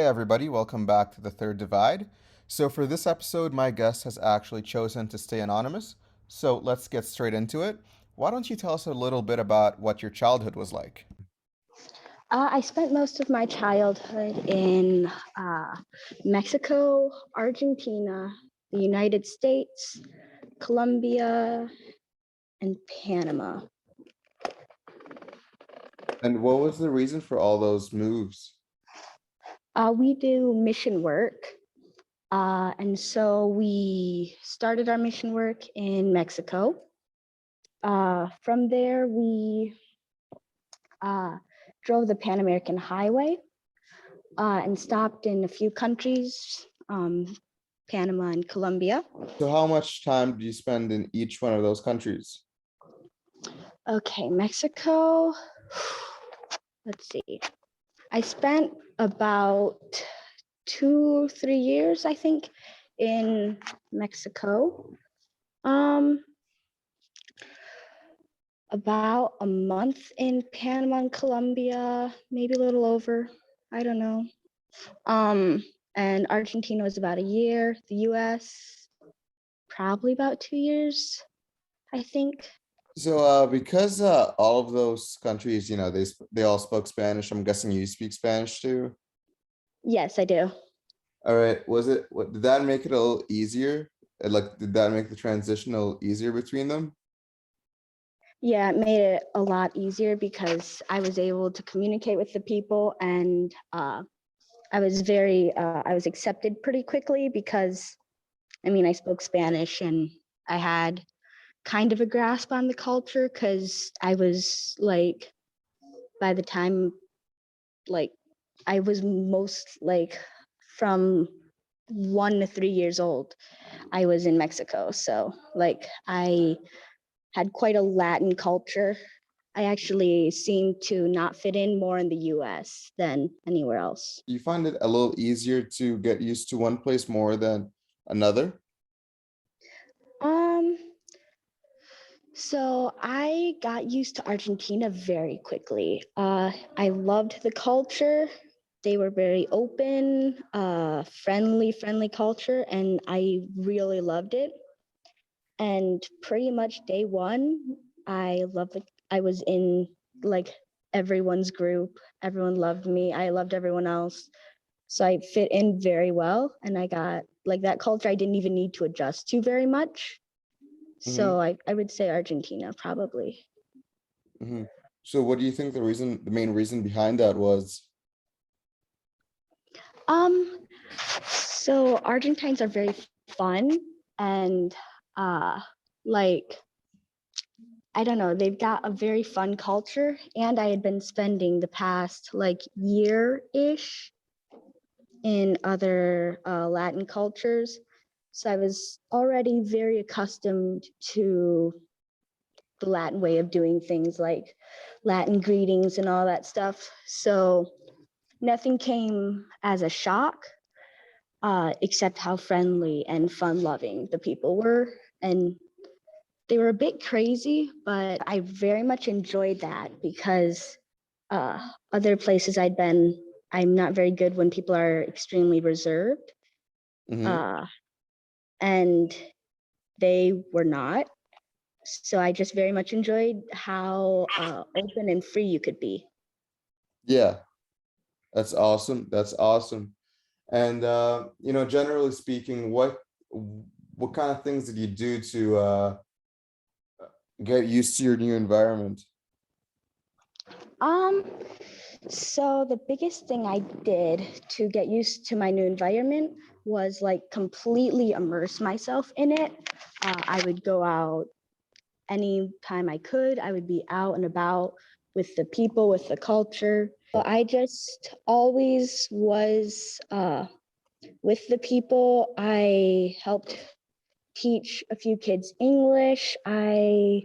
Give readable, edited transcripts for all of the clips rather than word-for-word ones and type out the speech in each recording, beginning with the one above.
Hey everybody, welcome back to The Third Divide. So for this episode, my guest has actually chosen to stay anonymous. So let's get straight into it. Why don't you tell us a little bit about what your childhood was like? I spent most of my childhood in Mexico, Argentina, the United States, Colombia, and Panama. And what was the reason for all those moves? We do mission work. And so we started our mission work in Mexico. From there, we drove the Pan American Highway and stopped in a few countries, Panama and Colombia. So how much time do you spend in each one of those countries? Okay, Mexico. Let's see. I spent about 2-3 years, I think, in Mexico. About a month in Panama and Colombia, maybe a little over. I don't know. And Argentina was about a year. The US, probably about 2 years, I think. So because all of those countries, they all spoke Spanish. I'm guessing you speak Spanish too. Yes, I do. All right. Did that make it a little easier? Like, did that make the transition a little easier between them? Yeah, it made it a lot easier because I was able to communicate with the people, and I was accepted pretty quickly because, I spoke Spanish and I had kind of a grasp on the culture because I was like, by the time, like, I was most like from 1 to 3 years old, I was in Mexico. So like I had quite a Latin culture. I actually seemed to not fit in more in the US than anywhere else. You find it a little easier to get used to one place more than another? Um, so I got used to Argentina very quickly. I loved the culture. They were very open, friendly culture, and I really loved it. And pretty much day one, I loved it. I was in like everyone's group. Everyone loved me. I loved everyone else. So I fit in very well. And I got like that culture I didn't even need to adjust to very much. Hmm. So I would say Argentina probably. Hmm. So what do you think the main reason behind that was? Um, so Argentines are very fun and uh like I don't know, they've got a very fun culture. And I had been spending the past like year-ish in other Latin cultures. So I was already very accustomed to the Latin way of doing things like Latin greetings and all that stuff. So nothing came as a shock, except how friendly and fun-loving the people were. And they were a bit crazy, but I very much enjoyed that because other places I'd been, I'm not very good when people are extremely reserved. Hmm. Uh, and they were not. So I just very much enjoyed how open and free you could be. Yeah, that's awesome. That's awesome. And generally speaking, what kind of things did you do to get used to your new environment? Um, so the biggest thing I did to get used to my new environment was like completely immerse myself in it. I would go out anytime I could. I would be out and about with the people, with the culture. So I just always was with the people. I helped teach a few kids English. I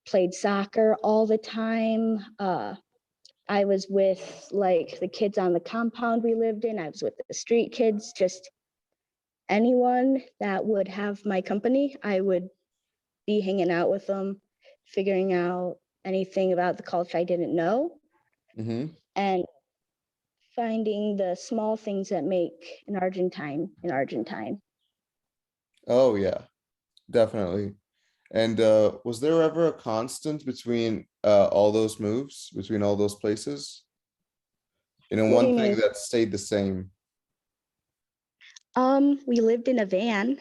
played soccer all the time. I was with like the kids on the compound we lived in. I was with the street kids, just anyone that would have my company. I would be hanging out with them, figuring out anything about the culture I didn't know. Hmm. And finding the small things that make an Argentine. Oh yeah, definitely. And was there ever a constant between all those moves, between all those places? What do One you thing mean? that stayed the same. We lived in a van.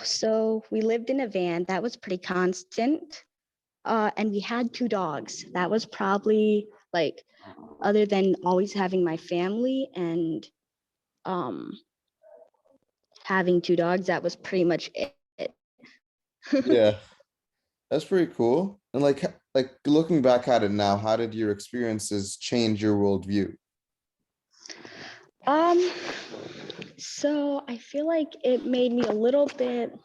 So we lived in a van. That was pretty constant. And we had two dogs. That was probably like, other than always having my family and um, having two dogs, that was pretty much it. Yeah, that's pretty cool. And like looking back at it now, how did your experiences change your worldview? Um, so I feel like it made me a little bit,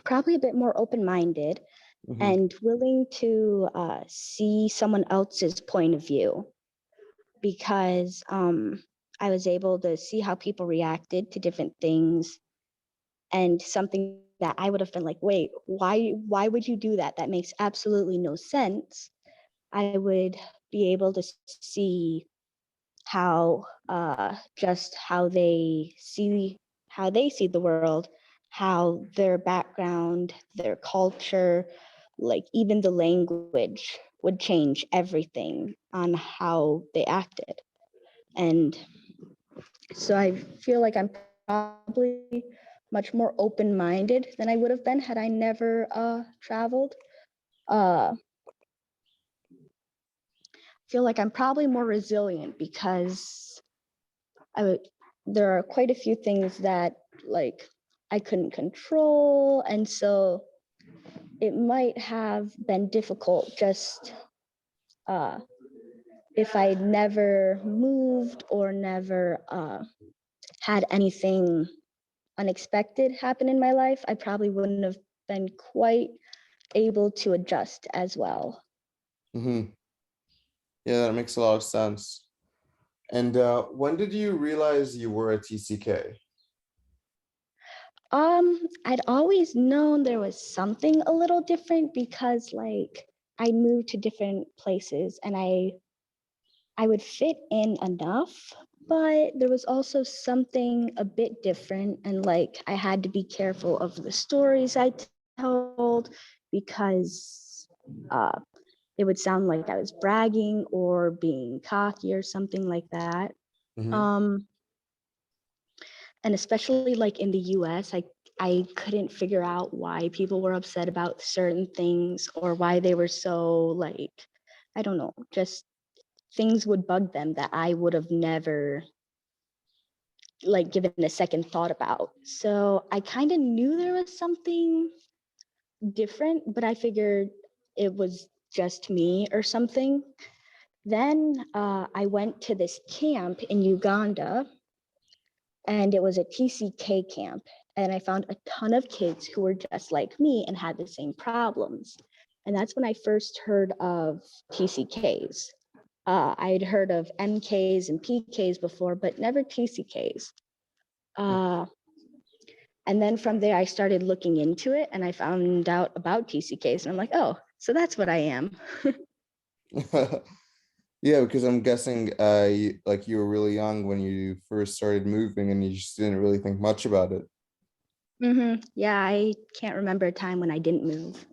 probably a bit more open-minded Hmm. and willing to see someone else's point of view because I was able to see how people reacted to different things and something that I would have been like, wait, why would you do that? That makes absolutely no sense. I would be able to see how just how they see the world, how their background, their culture, like even the language would change everything on how they acted. And so I feel like I'm probably much more open-minded than I would have been had I never traveled. Uh, feel like I'm probably more resilient because I would, there are quite a few things that like I couldn't control, and so it might have been difficult just uh, if I'd never moved or never had anything unexpected happen in my life. I probably wouldn't have been quite able to adjust as well. Hmm. Yeah, that makes a lot of sense. And when did you realize you were a TCK? I'd always known there was something a little different because like I moved to different places and I would fit in enough, but there was also something a bit different and like I had to be careful of the stories I told because it would sound like I was bragging or being cocky or something like that. Hmm. Um, and especially like in the US, I couldn't figure out why people were upset about certain things or why they were so like, I don't know, just things would bug them that I would have never like given a second thought about. So I kind of knew there was something different, but I figured it was just me or something. Then I went to this camp in Uganda, and it was a TCK camp. And I found a ton of kids who were just like me and had the same problems. And that's when I first heard of TCKs. I'd heard of MKs and PKs before, but never TCKs. Uh, and then from there, I started looking into it and I found out about TCKs. And I'm like, oh, so that's what I am. Yeah, because I'm guessing like you were really young when you first started moving and you just didn't really think much about it. Yeah, I can't remember a time when I didn't move.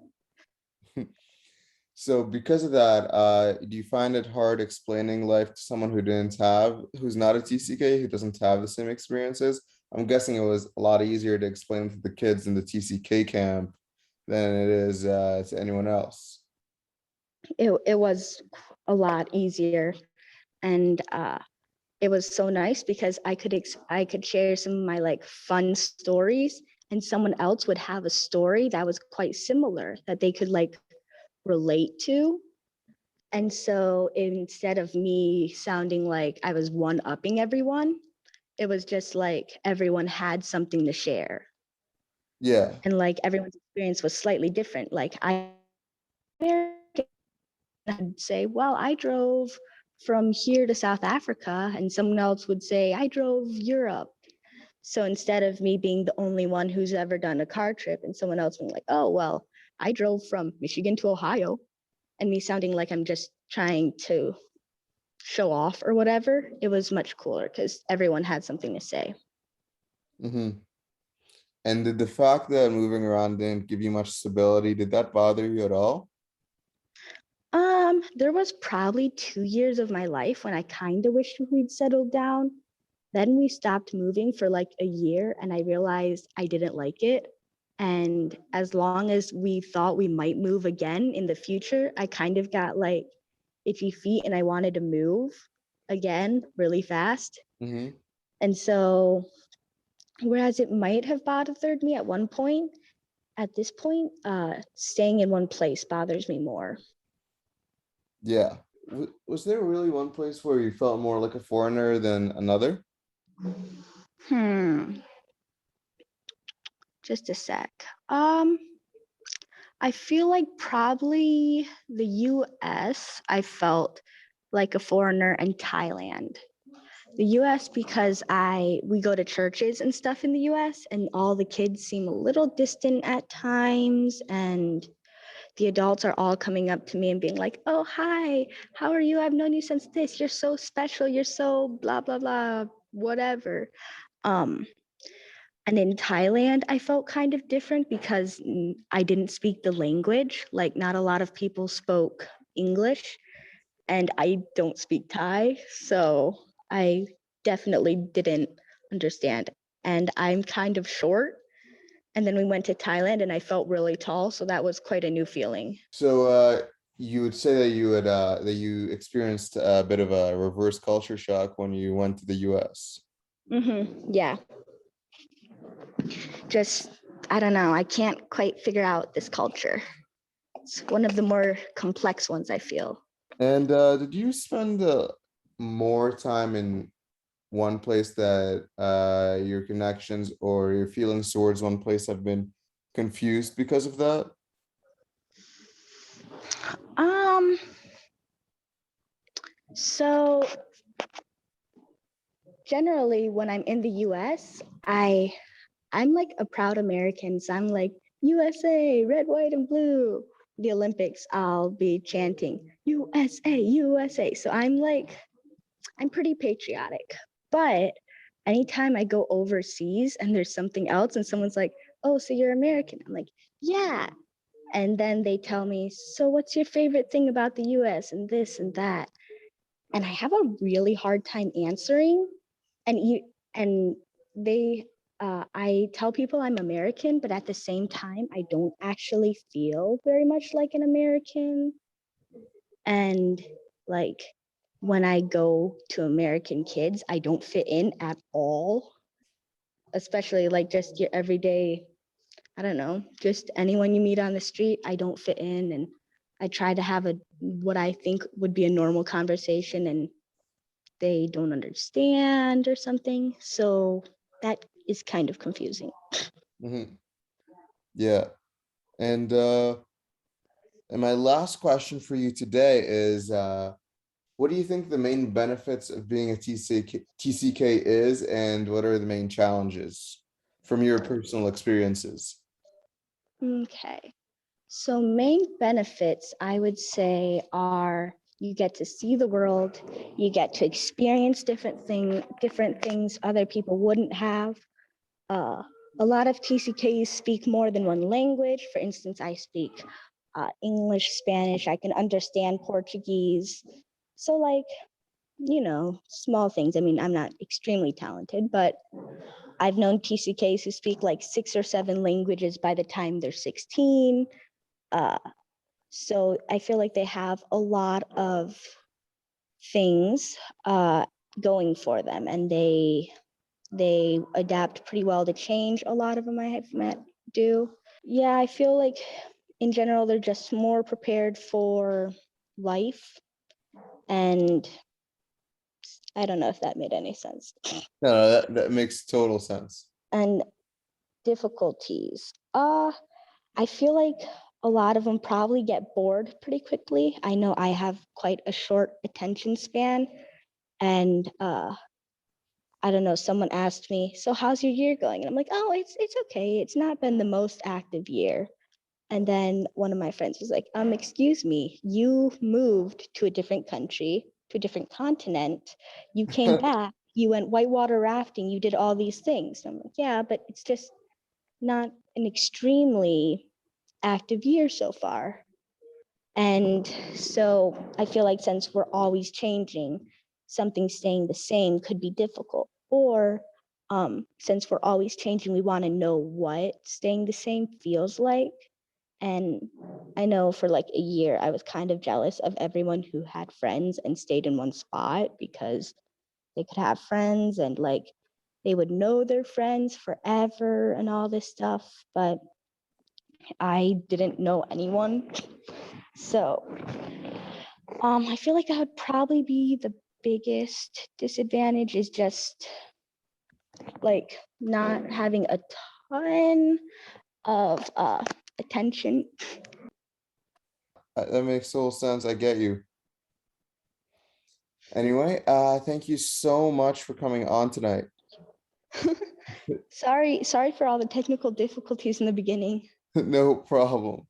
So because of that, do you find it hard explaining life to someone who's not a TCK, who doesn't have the same experiences? I'm guessing it was a lot easier to explain to the kids in the TCK camp than it is to anyone else. It was a lot easier. And it was so nice because I could share some of my like fun stories and someone else would have a story that was quite similar that they could like relate to. And so instead of me sounding like I was one upping everyone, it was just like everyone had something to share. Yeah. And like everyone's experience was slightly different. Like I would say, well, I drove from here to South Africa, and someone else would say, I drove Europe. So instead of me being the only one who's ever done a car trip and someone else being like, oh, well, I drove from Michigan to Ohio, and me sounding like I'm just trying to show off or whatever. It was much cooler because everyone had something to say. Mm-hmm. And did the fact that moving around didn't give you much stability, did that bother you at all? There was probably 2 years of my life when I kind of wished we'd settled down. Then we stopped moving for like a year and I realized I didn't like it. And as long as we thought we might move again in the future, I kind of got like itchy feet and I wanted to move again really fast. Mm-hmm. And so, whereas it might have bothered me at one point, at this point, staying in one place bothers me more. Yeah. Was there really one place where you felt more like a foreigner than another? Hmm, just a sec. Um, I feel like probably the US, I felt like a foreigner in Thailand. The US because I we go to churches and stuff in the US and all the kids seem a little distant at times and the adults are all coming up to me and being like, "Oh, hi. How are you? I've known you since this. You're so special. You're so blah blah blah whatever." Um and in Thailand, I felt kind of different because I didn't speak the language. Like, not a lot of people spoke English, and I don't speak Thai. So I definitely didn't understand. And I'm kind of short. And then we went to Thailand, and I felt really tall. So that was quite a new feeling. So you would say that you experienced a bit of a reverse culture shock when you went to the US. Yeah. Just, I don't know. I can't quite figure out this culture. It's one of the more complex ones, I feel. And did you spend more time in one place that your connections or your feelings towards one place have been confused because of that? Um, so generally when I'm in the US, I'm like a proud American. So I'm like USA, red, white, and blue. The Olympics, I'll be chanting USA, USA. So I'm pretty patriotic. But anytime I go overseas and there's something else and someone's like, "Oh, so you're American." I'm like, "Yeah." And then they tell me, "So what's your favorite thing about the US and this and that?" And I have a really hard time answering. And they I tell people I'm American, but at the same time I don't actually feel very much like an American. And like when I go to American kids, I don't fit in at all, especially like just your everyday, I don't know, just anyone you meet on the street, I don't fit in. And I try to have a what I think would be a normal conversation and they don't understand or something. So that is kind of confusing. Hmm. Yeah. And my last question for you today is what do you think the main benefits of being a TCK is, and what are the main challenges from your personal experiences? Okay. So, main benefits I would say are you get to see the world, you get to experience different things other people wouldn't have. Uh, a lot of TCKs speak more than one language. For instance, I speak English, Spanish, I can understand Portuguese. So, like, small things. I mean, I'm not extremely talented, but I've known TCKs who speak like 6 or 7 languages by the time they're 16. Uh, so I feel like they have a lot of things going for them, and they adapt pretty well to change. A lot of them I have met do. Yeah, I feel like in general they're just more prepared for life, and I don't know if that made any sense. No, no, that makes total sense. And difficulties. I feel like a lot of them probably get bored pretty quickly. I know I have quite a short attention span, and I don't know. Someone asked me, "So how's your year going?" And I'm like, "Oh, it's okay. It's not been the most active year." And then one of my friends was like, excuse me, you moved to a different country. to a different continent, you came back, you went whitewater rafting, you did all these things. I'm like, yeah, but it's just not an extremely active year so far. And so I feel like since we're always changing, something staying the same could be difficult. Or since we're always changing, we want to know what staying the same feels like. And I know for like a year, I was kind of jealous of everyone who had friends and stayed in one spot because they could have friends and like they would know their friends forever and all this stuff. But I didn't know anyone. So I feel like that would probably be the biggest disadvantage is just like not having a ton of attention. That makes total sense. I get you. Anyway, thank you so much for coming on tonight. Sorry for all the technical difficulties in the beginning. No problem.